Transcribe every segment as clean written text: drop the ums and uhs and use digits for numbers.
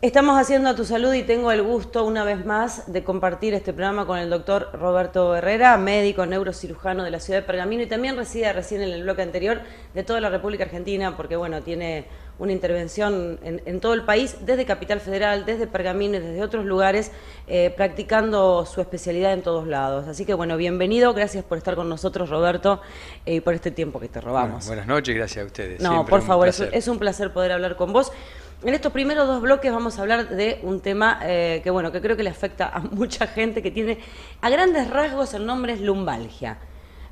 Estamos haciendo A Tu Salud y tengo el gusto una vez más de compartir este programa con el doctor Roberto Herrera, médico neurocirujano de la ciudad de Pergamino y también reside recién en el bloque anterior de toda la República Argentina porque bueno, tiene una intervención en todo el país, desde Capital Federal, desde Pergamino y desde otros lugares, practicando su especialidad en todos lados. Así que bueno, bienvenido, gracias por estar con nosotros Roberto y por este tiempo que te robamos. Bueno, buenas noches, gracias a ustedes. No, Siempre por favor, es un placer poder hablar con vos. En estos primeros dos bloques vamos a hablar de un tema que creo que le afecta a mucha gente, que tiene a grandes rasgos el nombre es lumbalgia.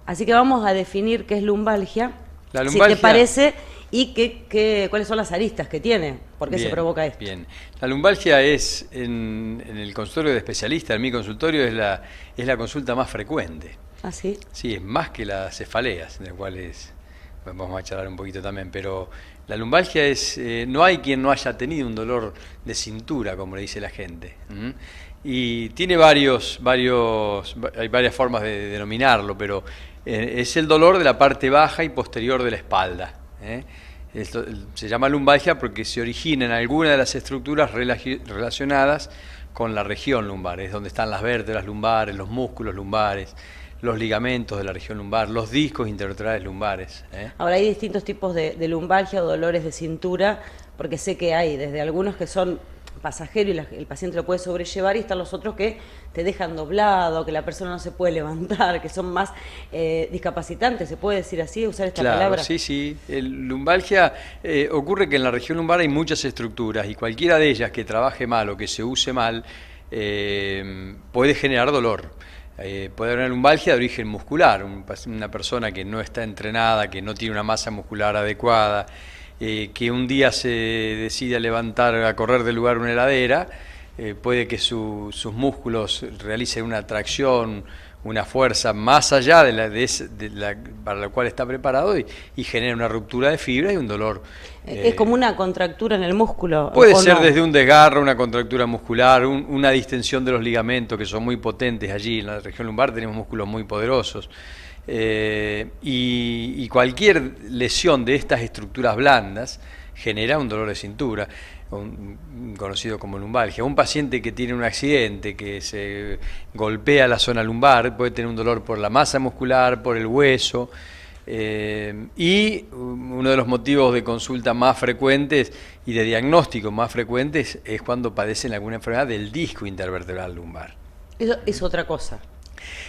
Así que vamos a definir qué es lumbalgia, La lumbalgia, si te parece, y cuáles son las aristas que tiene, por qué se provoca esto. Bien, la lumbalgia es, en el consultorio de especialistas, en mi consultorio, es la consulta más frecuente. ¿Ah, sí? Sí, es más que las cefaleas, de las cuales vamos a charlar un poquito también, pero la lumbalgia es, no hay quien no haya tenido un dolor de cintura, como le dice la gente. Y tiene hay varias formas de denominarlo, pero es el dolor de la parte baja y posterior de la espalda. Esto, se llama lumbalgia porque se origina en alguna de las estructuras relacionadas con la región lumbar, es donde están las vértebras lumbares, los músculos lumbares, los ligamentos de la región lumbar, los discos intervertebrales lumbares. Ahora hay distintos tipos de lumbalgia o dolores de cintura, porque sé que hay desde algunos que son pasajeros y el paciente lo puede sobrellevar, y están los otros que te dejan doblado, que la persona no se puede levantar, que son más discapacitantes, ¿se puede decir así, usar esta palabra? Sí. Lumbalgia ocurre que en la región lumbar hay muchas estructuras y cualquiera de ellas que trabaje mal o que se use mal puede generar dolor. Puede haber una lumbalgia de origen muscular, una persona que no está entrenada, que no tiene una masa muscular adecuada, que un día se decide levantar, a correr del lugar una heladera, puede que sus músculos realicen una tracción, una fuerza más allá para la cual está preparado y genera una ruptura de fibra y un dolor. ¿Es como una contractura en el músculo? Puede ser no, desde un desgarro, una contractura muscular, una distensión de los ligamentos que son muy potentes allí. En la región lumbar tenemos músculos muy poderosos. Y cualquier lesión de estas estructuras blandas genera un dolor de cintura, conocido como lumbalgia. Un paciente que tiene un accidente, que se golpea la zona lumbar, puede tener un dolor por la masa muscular, por el hueso. Y uno de los motivos de consulta más frecuentes y de diagnóstico más frecuentes es cuando padecen alguna enfermedad del disco intervertebral lumbar. Eso es otra cosa.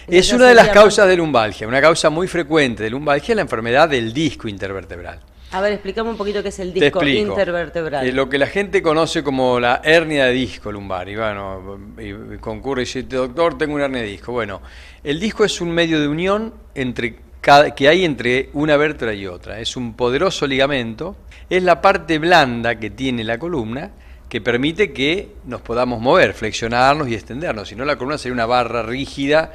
Es una de las causas de lumbalgia. Una causa muy frecuente de lumbalgia es la enfermedad del disco intervertebral. A ver, explícame un poquito qué es el disco intervertebral. Lo que la gente conoce como la hernia de disco lumbar. Y bueno, concurre y dice, doctor, tengo una hernia de disco. Bueno, el disco es un medio de unión que hay entre una vértebra y otra. Es un poderoso ligamento, es la parte blanda que tiene la columna que permite que nos podamos mover, flexionarnos y extendernos. Si no, la columna sería una barra rígida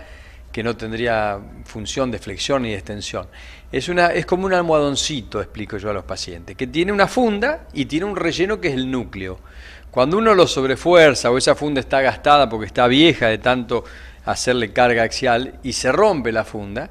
que no tendría función de flexión ni de extensión. Es como un almohadoncito, explico yo a los pacientes, que tiene una funda y tiene un relleno que es el núcleo. Cuando uno lo sobrefuerza o esa funda está gastada porque está vieja de tanto hacerle carga axial y se rompe la funda,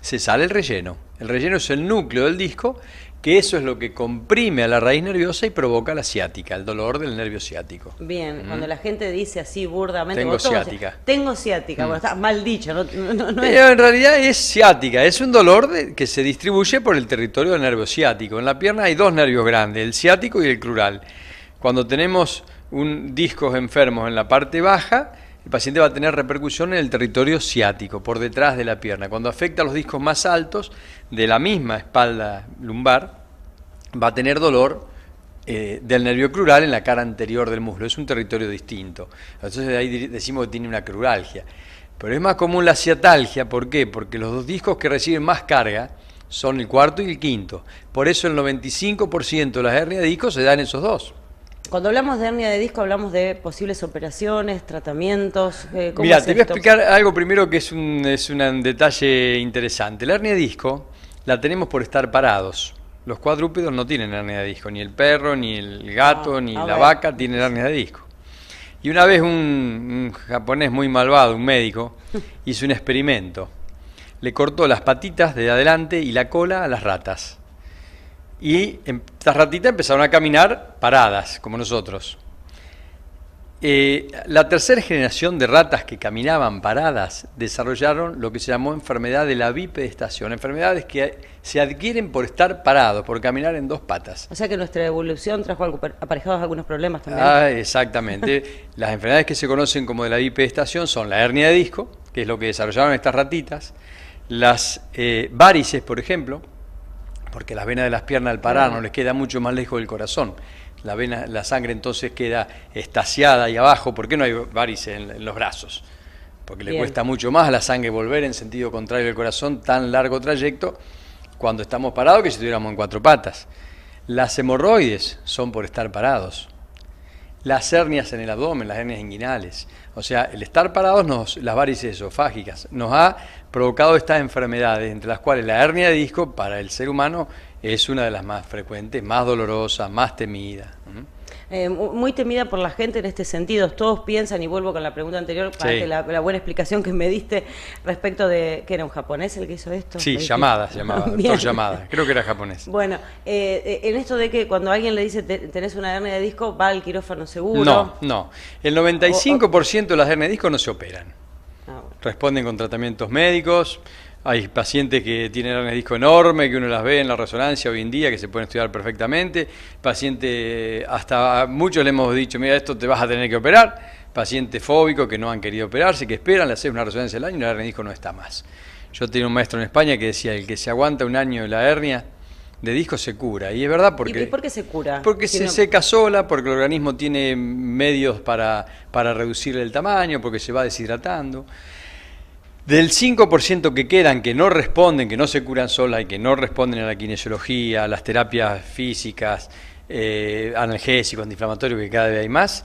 se sale el relleno. El relleno es el núcleo del disco, que eso es lo que comprime a la raíz nerviosa y provoca la ciática, el dolor del nervio ciático. Bien, cuando la gente dice así burdamente... Tengo ciática. Tengo ciática, bueno, está mal dicho. No Pero en realidad es ciática, es un dolor que se distribuye por el territorio del nervio ciático. En la pierna hay dos nervios grandes, el ciático y el crural. Cuando tenemos discos enfermos en la parte baja, el paciente va a tener repercusión en el territorio ciático, por detrás de la pierna. Cuando afecta a los discos más altos de la misma espalda lumbar, va a tener dolor del nervio crural en la cara anterior del muslo. Es un territorio distinto. Entonces de ahí decimos que tiene una cruralgia. Pero es más común la ciatalgia. ¿Por qué? Porque los dos discos que reciben más carga son el cuarto y el quinto. Por eso el 95% de las hernias de disco se dan en esos dos. Cuando hablamos de hernia de disco, hablamos de posibles operaciones, tratamientos. Mira, te voy a explicar algo primero que es un detalle interesante. La hernia de disco la tenemos por estar parados. Los cuadrúpedos no tienen hernia de disco, ni el perro, ni el gato, ni la vaca tienen hernia de disco. Y una vez un japonés muy malvado, un médico, hizo un experimento. Le cortó las patitas de adelante y la cola a las ratas. Y estas ratitas empezaron a caminar paradas, como nosotros. La tercera generación de ratas que caminaban paradas desarrollaron lo que se llamó enfermedad de la bipedestación, enfermedades que se adquieren por estar parados, por caminar en dos patas. O sea que nuestra evolución trajo aparejados algunos problemas también. Exactamente. Las enfermedades que se conocen como de la bipedestación son la hernia de disco, que es lo que desarrollaron estas ratitas, las varices, por ejemplo, porque las venas de las piernas al parar no les queda mucho más lejos del corazón. La sangre entonces queda estaciada ahí abajo. ¿Por qué no hay varices en los brazos? Porque le cuesta mucho más a la sangre volver en sentido contrario del corazón, tan largo trayecto, cuando estamos parados que si estuviéramos en cuatro patas. Las hemorroides son por estar parados. Las hernias en el abdomen, las hernias inguinales. O sea, el estar parados, las varices esofágicas, nos ha provocado estas enfermedades, entre las cuales la hernia de disco para el ser humano es una de las más frecuentes, más dolorosa, más temida. Muy temida por la gente en este sentido. Todos piensan, y vuelvo con la pregunta anterior, para que la buena explicación que me diste respecto de que era un japonés el que hizo esto. Sí, Yamada, doctor Yamada, creo que era japonés. Bueno, en esto de que cuando alguien le dice tenés una hernia de disco, va al quirófano seguro. No. El 95% de las hernias de disco no se operan. Bueno. Responden con tratamientos médicos. Hay pacientes que tienen hernias de disco enorme, que uno las ve en la resonancia hoy en día, que se pueden estudiar perfectamente. Pacientes, hasta a muchos le hemos dicho, mira, esto te vas a tener que operar. Pacientes fóbicos que no han querido operarse, que esperan, le hacen una resonancia al año y la hernia de disco no está más. Yo tenía un maestro en España que decía, el que se aguanta un año de la hernia de disco se cura. Y es verdad porque... ¿Y por qué se cura? Porque se seca sola, porque el organismo tiene medios para reducirle el tamaño, porque se va deshidratando. Del 5% que quedan, que no responden, que no se curan solas y que no responden a la kinesiología, a las terapias físicas, analgésicos, antiinflamatorios, que cada vez hay más,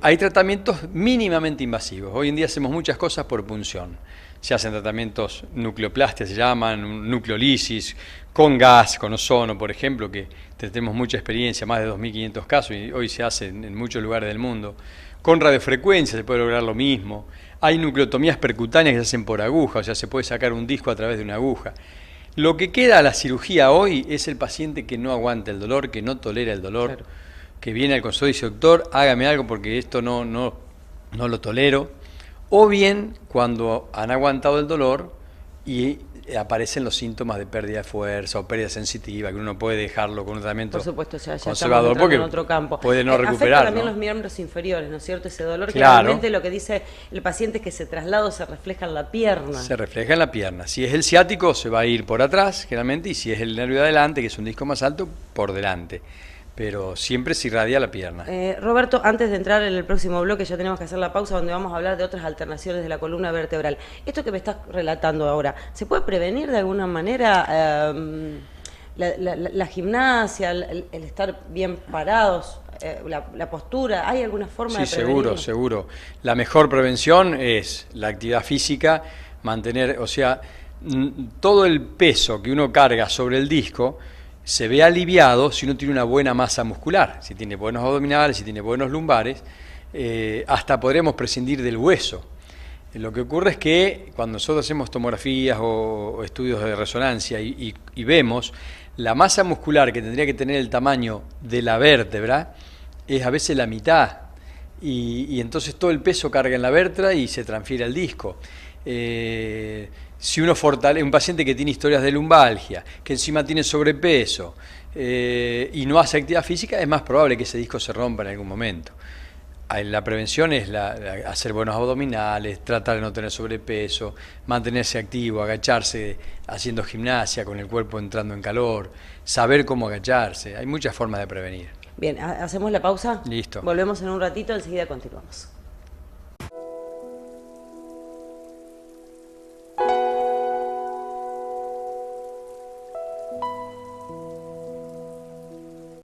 hay tratamientos mínimamente invasivos. Hoy en día hacemos muchas cosas por punción. Se hacen tratamientos nucleoplastia, se llaman, nucleolisis, con gas, con ozono, por ejemplo, que tenemos mucha experiencia, más de 2.500 casos, y hoy se hace en muchos lugares del mundo. Con radiofrecuencia se puede lograr lo mismo. Hay nucleotomías percutáneas que se hacen por aguja, o sea, se puede sacar un disco a través de una aguja. Lo que queda a la cirugía hoy es el paciente que no aguanta el dolor, que no tolera el dolor, claro, que viene al consultorio y dice, doctor, hágame algo porque esto no lo tolero. O bien cuando han aguantado el dolor y aparecen los síntomas de pérdida de fuerza o pérdida sensitiva, que uno puede dejarlo con un tratamiento, por supuesto, ya conservador, porque en otro campo. Puede no recuperar. Afecta también los miembros inferiores, ¿no es cierto? Ese dolor, claro, que realmente lo que dice el paciente es que ese traslado se refleja en la pierna. Se refleja en la pierna. Si es el ciático, se va a ir por atrás, generalmente, y si es el nervio de adelante, que es un disco más alto, por delante. Pero siempre se irradia la pierna. Roberto, antes de entrar en el próximo bloque, ya tenemos que hacer la pausa donde vamos a hablar de otras alternaciones de la columna vertebral. Esto que me estás relatando ahora, ¿se puede prevenir de alguna manera la gimnasia, el estar bien parados, la postura? ¿Hay alguna forma de prevenirlo? Sí, seguro. La mejor prevención es la actividad física, mantener, o sea, todo el peso que uno carga sobre el disco se ve aliviado si uno tiene una buena masa muscular, si tiene buenos abdominales, si tiene buenos lumbares, hasta podremos prescindir del hueso. Lo que ocurre es que cuando nosotros hacemos tomografías o estudios de resonancia y vemos la masa muscular que tendría que tener el tamaño de la vértebra, es a veces la mitad, y entonces todo el peso carga en la vértebra y se transfiere al disco. Si uno fortalece, un paciente que tiene historias de lumbalgia, que encima tiene sobrepeso y no hace actividad física, es más probable que ese disco se rompa en algún momento. La prevención es hacer buenos abdominales, tratar de no tener sobrepeso, mantenerse activo, agacharse haciendo gimnasia con el cuerpo entrando en calor, saber cómo agacharse. Hay muchas formas de prevenir. Bien, ¿hacemos la pausa? Listo. Volvemos en un ratito, enseguida continuamos.